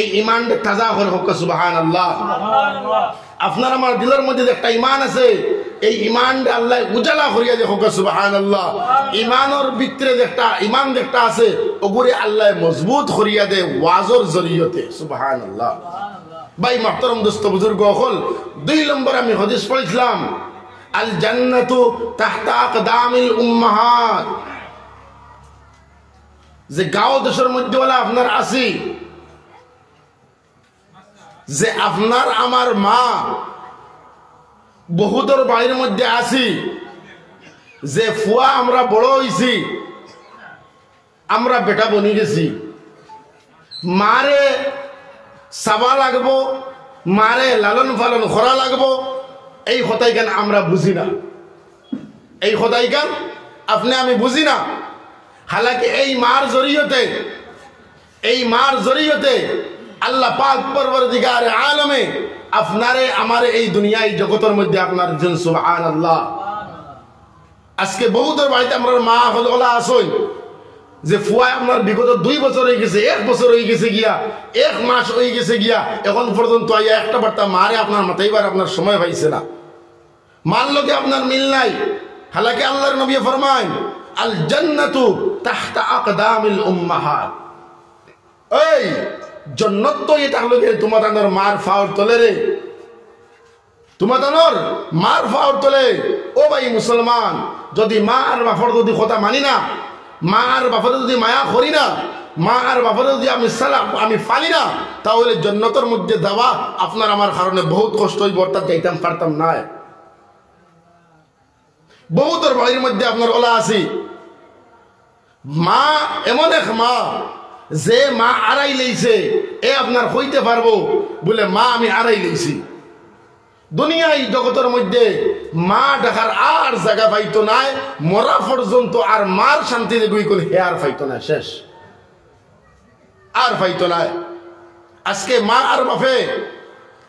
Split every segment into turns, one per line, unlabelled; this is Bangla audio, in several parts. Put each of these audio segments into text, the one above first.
এই ইমানটা তাজা করে হোক সুবহানাল্লাহ। আপনার আমার দিলের মধ্যে একটা ইমান আছে, এই ইমানটা আল্লাহ উজালা করিয়া দে হোক সুবহানাল্লাহ। ইমানের ভিতরে একটা ইমান একটা আছে, ওগুরে আল্লাহ মজবুত করিয়া দে ওয়াজর জরিয়তে সুবহানাল্লাহ। ভাই মুহতারাম দোস্ত বুজুর্গ হল, 2 নম্বর আমি হাদিস পড়ছিলাম, আল জান্নাতু তাহতা আকদামিল উম্মাহাত। যে গাঁও দেশের মধ্যে বলা আপনার আসি, যে আপনার আমার মা বহুতর বাড়ির মধ্যে আসি, যে ফুয়া আমরা বড় হইছি, আমরা বেটা বনি গেছি, মারে সাবা লাগবো, মারে লালন পালন করা লাগবো, এই কথাই গান আমরা বুঝি না, এই কথাই গান আপনি আমি বুঝি না। হালাকি এই মার জরিয়তে আল্লাহ পাক পরবর্তীকার আলমে আপনারে আমারে এই দুনিয়ায় জগতের মধ্যে আপনার জন সুবহানাল্লাহ। আজকে বহুতর বাড়িতে আমরা মা হল ওলা আসই, যে ফুয়া আপনার বিগত 2 বছর হয়ে গেছে, 1 বছর হয়ে গেছে গিয়া, 1 মাস হয়ে গেছে গিয়া, এখন পর্যন্ত আইয়া একটা বার্তা মারে আপনার মাথাইবার আপনার সময় পাইছে না, মার লোকে আপনার মিল নাই। হালাকি আল্লাহর নবী ফরমান, আল জান্নাতু তাহতা আকদামিল উম্মাহাত। এই জান্নাত তো এটা হলো তোমাদের মার ফাওর তলে রে, তোমাদের মার ফাওর তলে। ও ভাই মুসলমান, যদি মা আর বাপর যদি কথা মানি না, মা আর বাপরে যদি মায়া করি না, মা আর বাপরে যদি আমি ফালি না, তাহলে জান্নাতের মধ্যে যাওয়া আপনার আমার কারণে বহুত কষ্ট হইব, অর্থাৎ যাইতাম পারতাম না। বহুতর বাড়ির মধ্যে আপনার ওলা আছি, মা এমন এক মা, যে মা আড়াই লইছে, এ আপনার হইতে পারবো বলে মা আমি আড়াই লইছি। দুনিয়ায় জগতের মধ্যে মা ডাকার আর জায়গা পাইতো নাই, মরা পর্যন্ত আর মার শান্তি দেখবি কোন হে আর পাইতো না, শেষ আর পাইতো নাই। আজকে মা আর বাপে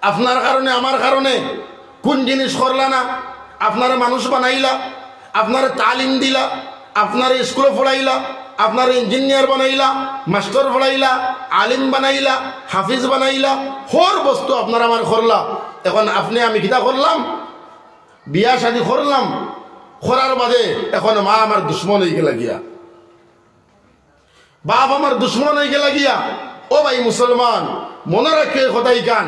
আপনার কারণে আমার কারণে কোন জিনিস করলা না, আপনারা মানুষ বানাইলা, আপনারা তালিম দিলা, আপনারা স্কুলে পড়াইলা, আপনারা ইঞ্জিনিয়ার বানাইলা, মাস্টার পড়াইলা, আলিম বানাইলা, হাফিজ বানাইলা, হর বস্তু আপনারা আমার করলা। এখন আপনি আমি কিতা করলাম, বিয়া শাদী করলাম, করার বাদে এখন মা আমার দুশ্মন হয়ে গেলা গিয়া, বাপ আমার দুশ্মন হয়ে গেলা গিয়া। ও ভাই মুসলমান, মনে রাখে কথাই কান,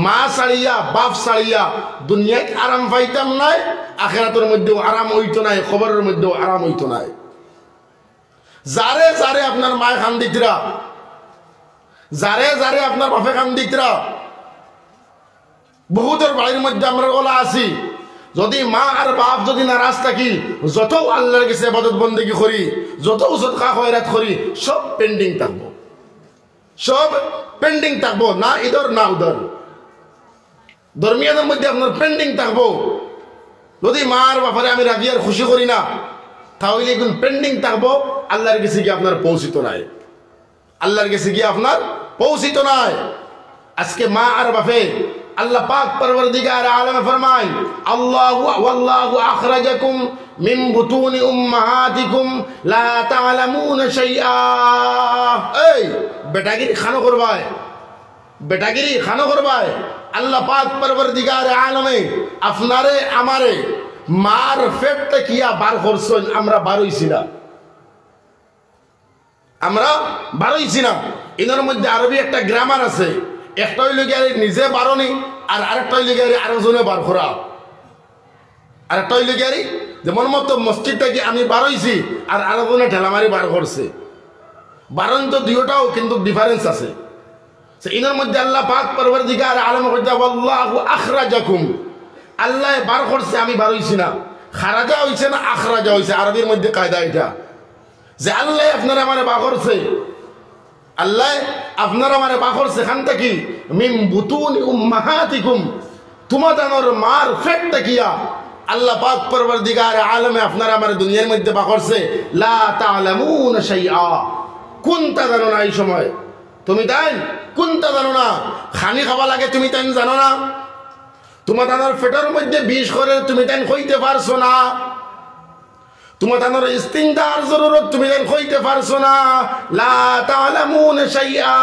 মা ছাড়িয়া বাপ ছাড়িয়া দুনিয়ায় আরাম পাইতাম নাই, আখিরাতের মধ্যেও আরাম হইতো নাই, খবরের মধ্যেও আরাম হইতো নাই। যারে যারে আপনার মায় খান দিতরা, যারে যারে আপনার বাপে খান দিতরা, বহুতের বাড়ির মধ্যে আমরা ওলা আছি, যদি মা আর বাপ যদি নারাজ থাকি, যত আল্লাহর কাছে ইবাদত বন্দেগী করি, যত সদকা খয়রাত করি, সব পেন্ডিং থাকবো, সব পেন্ডিং থাকবো, না ইধর না উধর, ধর্মীয়দের মধ্যে আপনার পেন্ডিং থাকবো। যদি মা আর বাপারে আমি রাজি আর খুশি করি না, তাহলে এখন পেন্ডিং থাকবো, আল্লাহর কাছে গিয়ে আপনার পৌঁছিত নাই, আল্লাহর কাছে গিয়ে আপনার পৌঁছিত নাই। আজকে মা আর বাপে আল্লাহ পাক পরওয়ারদিগার আলমে ফরমায়, আল্লাহু ওয়াল্লাহু আখরাজাকুম মিন বুতুনি উম্মাহাতিকুম লা তা'লামুনা শাইআ। এই বেটাগিরি খানো করবায়, বেটাগিরি খানো করবায়, আল্লাহ পাক পরওয়ারদিগার আলমে আপনারে আমারে মার পেটটা কিয়া বার করছেন, আমরা বার হইছি না, আমরা বার হইছি না। এর মধ্যে আরবি একটা গ্রামার আছে, একটা হইল গিয়ে নিজে বারণি, আর আরেকটা হইল গিয়ে আরো জনে বার করা, আরেকটা হইল গিয়ে যেমন মতো মসজিদটা কি আমি বার হইছি আর আরো জনে ঠেলামারি বার করছে, বারণ তো দুইটাও কিন্তু ডিফারেন্স আছে। এর মধ্যে আল্লাহ পাক পরওয়ারদিগার আলম কইতা, আল্লাহু আখরাজাকুম, আল্লাহ বার করছে, আমি বার হইছি না। খারাজা হইছে না আখরাজা হইছে, আরবির মধ্যে কায়দা এটা, যে আল্লাহ আপনারা আমারে বার করছে, আল্লাহ আপনারা আমারে বার করছে খান থেকে মিন বুতুনি উম্মাহাতিকুম, তোমাদের মার পেটটা কিয়া আল্লাহ পাক পরওয়ারদিগার আলমে আপনারা আমারে দুনিয়ার মধ্যে বার করছে, লা তা'লামুনা শাইআ, কোনটা জানো না, এই সময় তুমি তাই কোনটা জানো না, খানি খাওয়া লাগে তুমি তাই জানো না, তোমাদের পেটের মধ্যে বিষ করে তুমি তাই কইতে পারছো না, তোমাদের ইস্তিনজার জরুরত তুমি তাই কইতে পারছো না, লা তা'লামুনা শাইআ।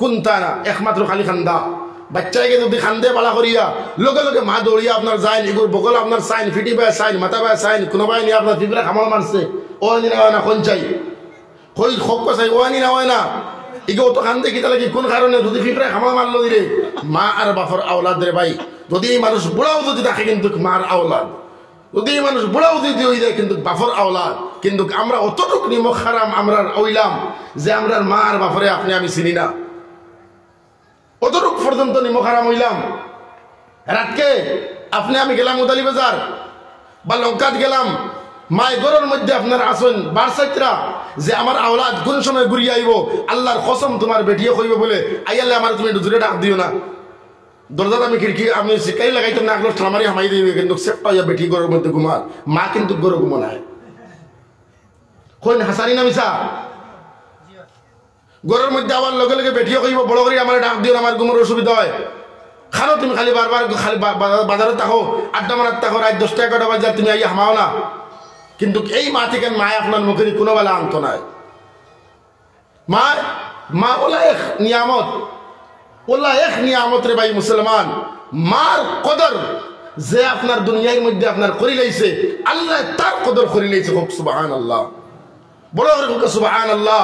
কোনটা না একমাত্র খালি খান্দা বাচ্চাকে যদি খান্দে বালা করিয়া লগে লগে মা দৌড়িয়া আপনার যাইন এগুলো বগল আপনার সাইন ফিটি বাই সাইন মাথা বাই সাইন কোনো বাই নিয়ে আপনার ফিফরা খামাল মারছে ও আনি না হয় না কোন চাই কই খোক চাই ও আনি না হয় না এগুলো তো খান্দে কিতা লাগে কোন কারণে যদি ফিফরা খামাল মারলো দিলে মা আর বাফর আওলাদ রে ভাই যদি এই মানুষ বুড়াও যদি থাকে কিন্তু মার আওলাদ যদি এই মানুষ বুড়াও যদি হয়ে যায় কিন্তু বাফর আওলাদ কিন্তু আমরা অতটুক নিমক হারাম আমরা ওইলাম যে আমরা মা আর বাফরে আপনি আমি চিনি না অতটুক পর্যন্ত নিমক হারাম হইলাম রাতকে আপনি আমি গেলাম উদালি বাজার বা লঙ্কাত গেলাম মাই গরের মধ্যে আপনার আসুন বারসাইতরা যে আমার আওলাদ কোন সময় ঘুরিয়ে আইব আল্লাহর কসম তোমার বেটিয়ে কইব বলে আইয়ালে আমার তুমি একটু জোরে ডাক দিও না দরজাটা আমি খিড়কি আমি শিকাই লাগাইতাম না আগলো ঠামারি হামাই দিবে কিন্তু সেপটা ইয়া বেটি গরের মধ্যে ঘুমার মা কিন্তু গরু ঘুমানায় কোন হাসানি না মিশা গরের মধ্যে আবার লগে লগে বেটিয়ে কইব বড় করে আমার ডাক দিও আমার ঘুমের অসুবিধা হয় খানো তুমি খালি বারবার খালি বাজারে থাকো আড্ডা মারার থাকো রাত 10টা 11টা বাজার তুমি আইয়া হামাও না কিন্তু এই মা থেকে মায় আপনার মুখে কোনো বেলা আনত নাই মা ওলা এক নিয়ামত ওলা এক নিয়ামত রে ভাই মুসলমান মার কদর যে আপনার দুনিয়ার মধ্যে আপনার করি লাইছে আল্লাহ তার কদর করি লাইছে হোক সুবহানাল্লাহ বড় করে হোক সুবহানাল্লাহ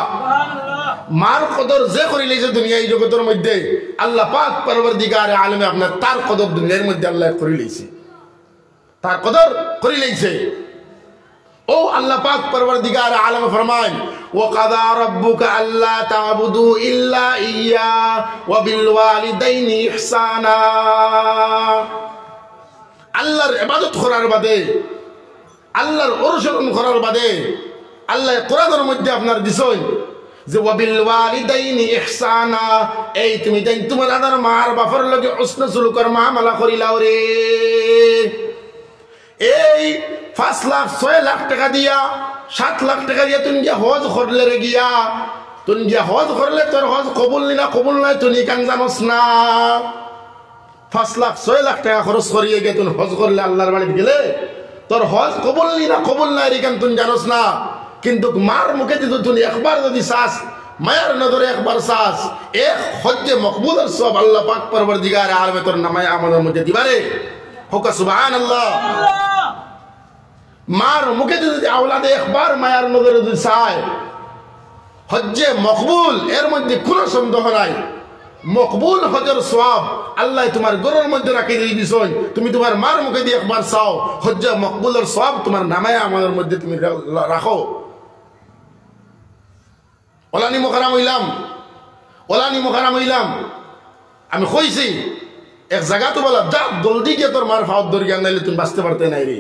মার কদর যে করি লাইছে দুনিয়ার জগতের মধ্যে আল্লাহ পাক পরবর্তীকার আলমে আপনার তার কদর দুনিয়ার মধ্যে আল্লাহ করি লাইছে তার কদর করি লাইছে ও আল্লাহ পাক পরবর্তীকার আলম ফরমান ওয়াকাদা রাব্বুকা আল্লা তা'বুদু ইল্লা ইয়্যা ওয়া বিল ওয়ালিদাইনি ইহসানা আল্লাহর ইবাদত করার বাদে আল্লাহর অনুসরণ করার বাদে আল্লাহ কোরআনের মধ্যে আপনার দিছেন যে ওয়া বিল ওয়ালিদাইনি ইহসানা এই তুমি দেন তোমার আদার মার বাপের লগে হুসন সুলুকের মুআমালা করিলাও রে এই 5 লাখ 6 লাখ টাকা দিয়া 7 লাখ টাকা দিয়া তুমি গিয়া হজ করলে রে গিয়া তুমি গিয়া হজ করলে তোর হজ কবুল না কবুল নাই তুমি কান জানোস না 5 লাখ 6 লাখ টাকা খরচ করিয়ে গিয়ে তুমি হজ করলে আল্লাহর বাড়িতে গেলে তোর হজ কবুল না কবুল নাই রে কান তুমি জানোস না কিন্তু মার মুখে যদি তুমি একবার যদি শ্বাস মায়ের নজরে একবার শ্বাস এক হজ্জে মকবুলের সব আল্লাহ পাক পরবর্তীকার আলমে তোর নামায় আমাদের মধ্যে দিবারে হোক সুবহানাল্লাহ মার মুখে যদি আওলাদে একবার মায়ার নজরে যদি চায় হজ্জে মকবুল এর মধ্যে কোনো সন্দেহ নাই মকবুল হজের সওয়াব আল্লাহ তোমার ঘরের মধ্যে রাখি দিয়ে দিছেন তুমি তোমার মার মুখে দিয়ে একবার চাও হজ্জে মকবুলের সওয়াব তোমার নামায় আমাদের মধ্যে তুমি রাখো ওলানি মুখারাম হইলাম আমি কইছি এক জায়গা তো বলা যা জলদি গিয়ে তোর মার ফাওয়াত দরকার নাইলে তুমি বাঁচতে পারতে নাই রে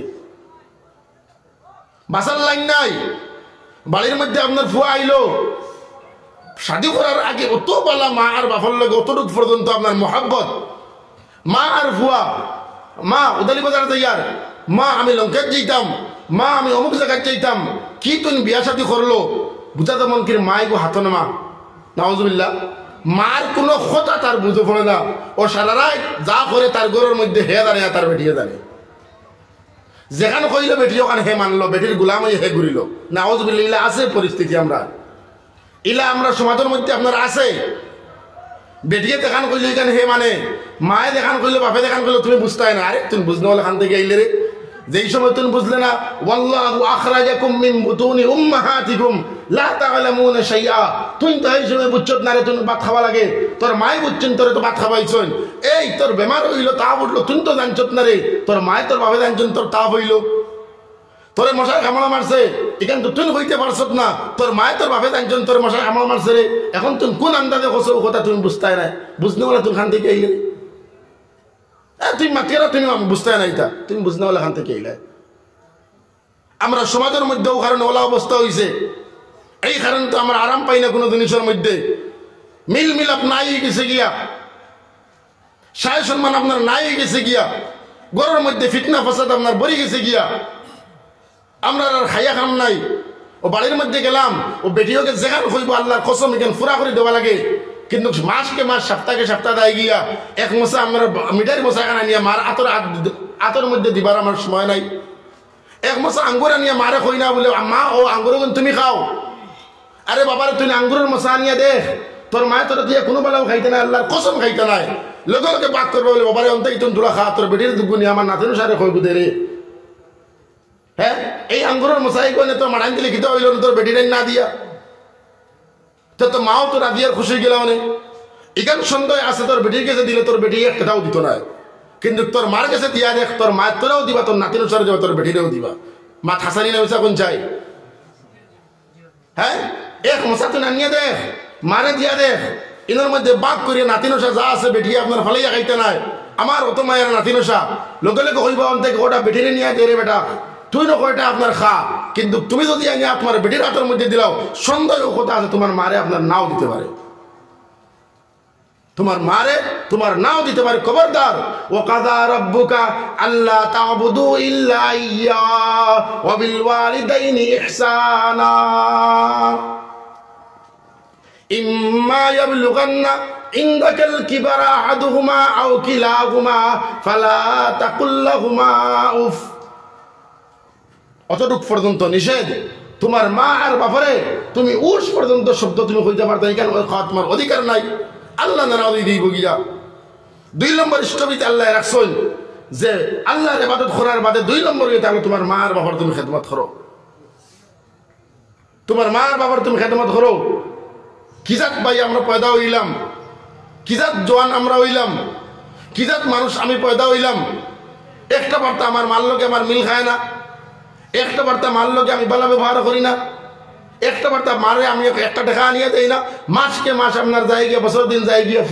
বাসার লাইন নাই বাড়ির মধ্যে আপনার ফুয়া আইলো শাদি করার আগে অত বলা মা আর বাবার লগে অতটুক পর্যন্ত আপনার মোহাব্বত মা আর ফুয়া মা উদালি বাজার যাইয়ার মা আমি লঙ্কাত যাইতাম মা আমি অমুক জায়গায় যাইতাম কি তুমি বিয়া শাদি করলো বুঝাতে মন কি মাই গো হাত মা নাউজুবিল্লাহ মার কোনো কথা তার বুঝে পড়ে না ও সারা রাত যা করে তার ঘরের মধ্যে হে দাঁড়িয়ে তার বেটিয়ে দাঁড়িয়ে যেখানে কইল বেটি ওখানে হে মানলো বেটির গুলাম হে ঘুরিল নাউজুবিল্লাহ আছে পরিস্থিতি আমরা সমাজের মধ্যে আপনার আছে বেটিয়ে দেখান কইল এখানে হে মানে মায়ে দেখান কইল বাপে দেখান কইল তুমি বুঝতে না আরে তুমি বুঝতে হলে খান থেকে আইলে রে যেই সময় তুমি বুঝলে না ওয়াল্লাহু আখরাজাকুম মিন বুতুনি উম্মাহাতিকুম লা তা'লামুনা শাইআ তুই তো এই সময় বুঝছত না রে তুমি ভাত খাওয়া লাগে তোর মাই বুঝছেন তোরে তো ভাত খাওয়াইছন এই তোর বেমার হইল তা বুঝলো তুই তো জানছত না রে তোর মায় তোর বাবা জানছেন তোর তা হইল তোরে মশাই কামড়া মারছে এখান তো তুই হইতে পারছত না তোর মায় তোর বাপে জানছেন তোর মশাই কামড়া মারছে রে এখন তুমি কোন আন্দাজে কছো কথা তুমি বুঝতে না বুঝতে বলে তুমি খান থেকে আইলে তুমি মাতিরা তুমি বুঝতে না এটা তুমি বুঝতে বলে খান থেকে আইলে আমরা সমাজের মধ্যেও কারণে ওলা অবস্থা হয়েছে এই কারণে তো আমরা আরাম পাই না কোনো জিনিসের মধ্যে মিল মিলাপ নাই গেছে গিয়া সায় সম্মান আপনার নাই গেছে গিয়া ঘরের মধ্যে ফিতনা ফাসাদ আপনার বড়ি গেছে গিয়া আমরা আর খাইয়া খাম নাই ও বাড়ির মধ্যে গেলাম ও বেটিওকে যেখানে হইব আল্লাহর কসম এখানে ফুরা করে দেওয়া লাগে কিন্তু মাসকে মাস সপ্তাহে সপ্তাহ দেয় গিয়া এক মশা আমরা মিঠাই মশা খানা নিয়ে মার আতর মধ্যে দিবার আমার সময় নাই এক মশা আঙ্গুর আনিয়া মারে কই না বলে মা ও আঙ্গুর তুমি খাও আরে বাবারে তুই আঙ্গুরের মশা আনিয়া দেখ তোর মায়ে তোর দিয়ে কোনো বেলাও খাইতে নাই, আল্লাহর কসম খাইতে নাই, লোকে লোকে বাক করবে বলে বাবারে অন্তে ইতুন তোরা খা, তোর বেটির দুগুনি আমার নাতিনু সারে কই বুদে রে। হ্যাঁ, এই আঙ্গুরের মশাই কোনে তোর মাড়ান দিলে খিতে হইল তোর বেটির না দিয়া, তো মাও তো রাধিয়ার খুশি গেল মানে এখান সন্দেহ আছে তোর বেটির কাছে দিলে তোর বেটি এক কথাও দিত না, কিন্তু তোর মার কাছে দিয়া দেখ, তোর মায়ের তোরাও দিবা, তোর নাতিনু সারে যাবা, তোর বেটিরেও দিবা। মা ঠাসানি না মিশা কোন চাই? হ্যাঁ, এক মশা তো নানিয়ে দেখ, মারে দিয়া দেখ, ইনোর মধ্যে বাক করিয়া নাতিনসা যা আছে বেটি আপনার ফালাইয়া খাইতে নাই। আমার অত মায়ের নাতিনসা লোকে লোকে কইবা অন্তে ওটা বেটিরে নিয়ে দে রে বেটা, তুই না কয়টা আপনার খা, কিন্তু তুমি যদি আগে আপনার বেটির হাতের মধ্যে দিলাও সন্দেহ কথা আছে তোমার মারে আপনার নাও দিতে পারে, তোমার মারে তোমার নাও দিতে পারে। খবরদার, ওয়া কাযা রাব্বুকা আল্লা তা'বুদু ইল্লা ইয়্যা ওয়া বিল ওয়ালিদাইনি ইহসানা ইম্মা ইয়াবলুগান্না ইনদাকাল কিবারা আহাদুহুমা আও কিলাহুমা ফালা তাকুল লাহুমা উফ। অতটুক পর্যন্ত নিষেধ। তোমার মা আর বাবারে তুমি উস পর্যন্ত শব্দ তুমি কইতে পারতে কেন? তোমার অধিকার নাই, আল্লাহ নারাজি দিব গিয়া। 2 নম্বর স্থবিত আল্লাহ রাখছেন যে আল্লাহর ইবাদত করার বাদে 2 নম্বর তাহলে তোমার মা আর বাবার তুমি খেদমত করো, তোমার মা আর বাবার তুমি খেদমত করো। কিজাত ভাই আমরা পয়দা হইলাম, কিজাত জোয়ান আমরা হইলাম, কিজাত মানুষ আমি পয়দা হইলাম, একটা বার্তা আমার মার লোকে আমার মিল খায় না, একটা বার্তা মার লোকে আমি ভালো ব্যবহার করি না, একটা বার্তা মারে আমি একটা টাকা আনিয়ে দেই না, মাসকে মাস আপনার যায় গিয়ে বছর দিন যায় গিয়ে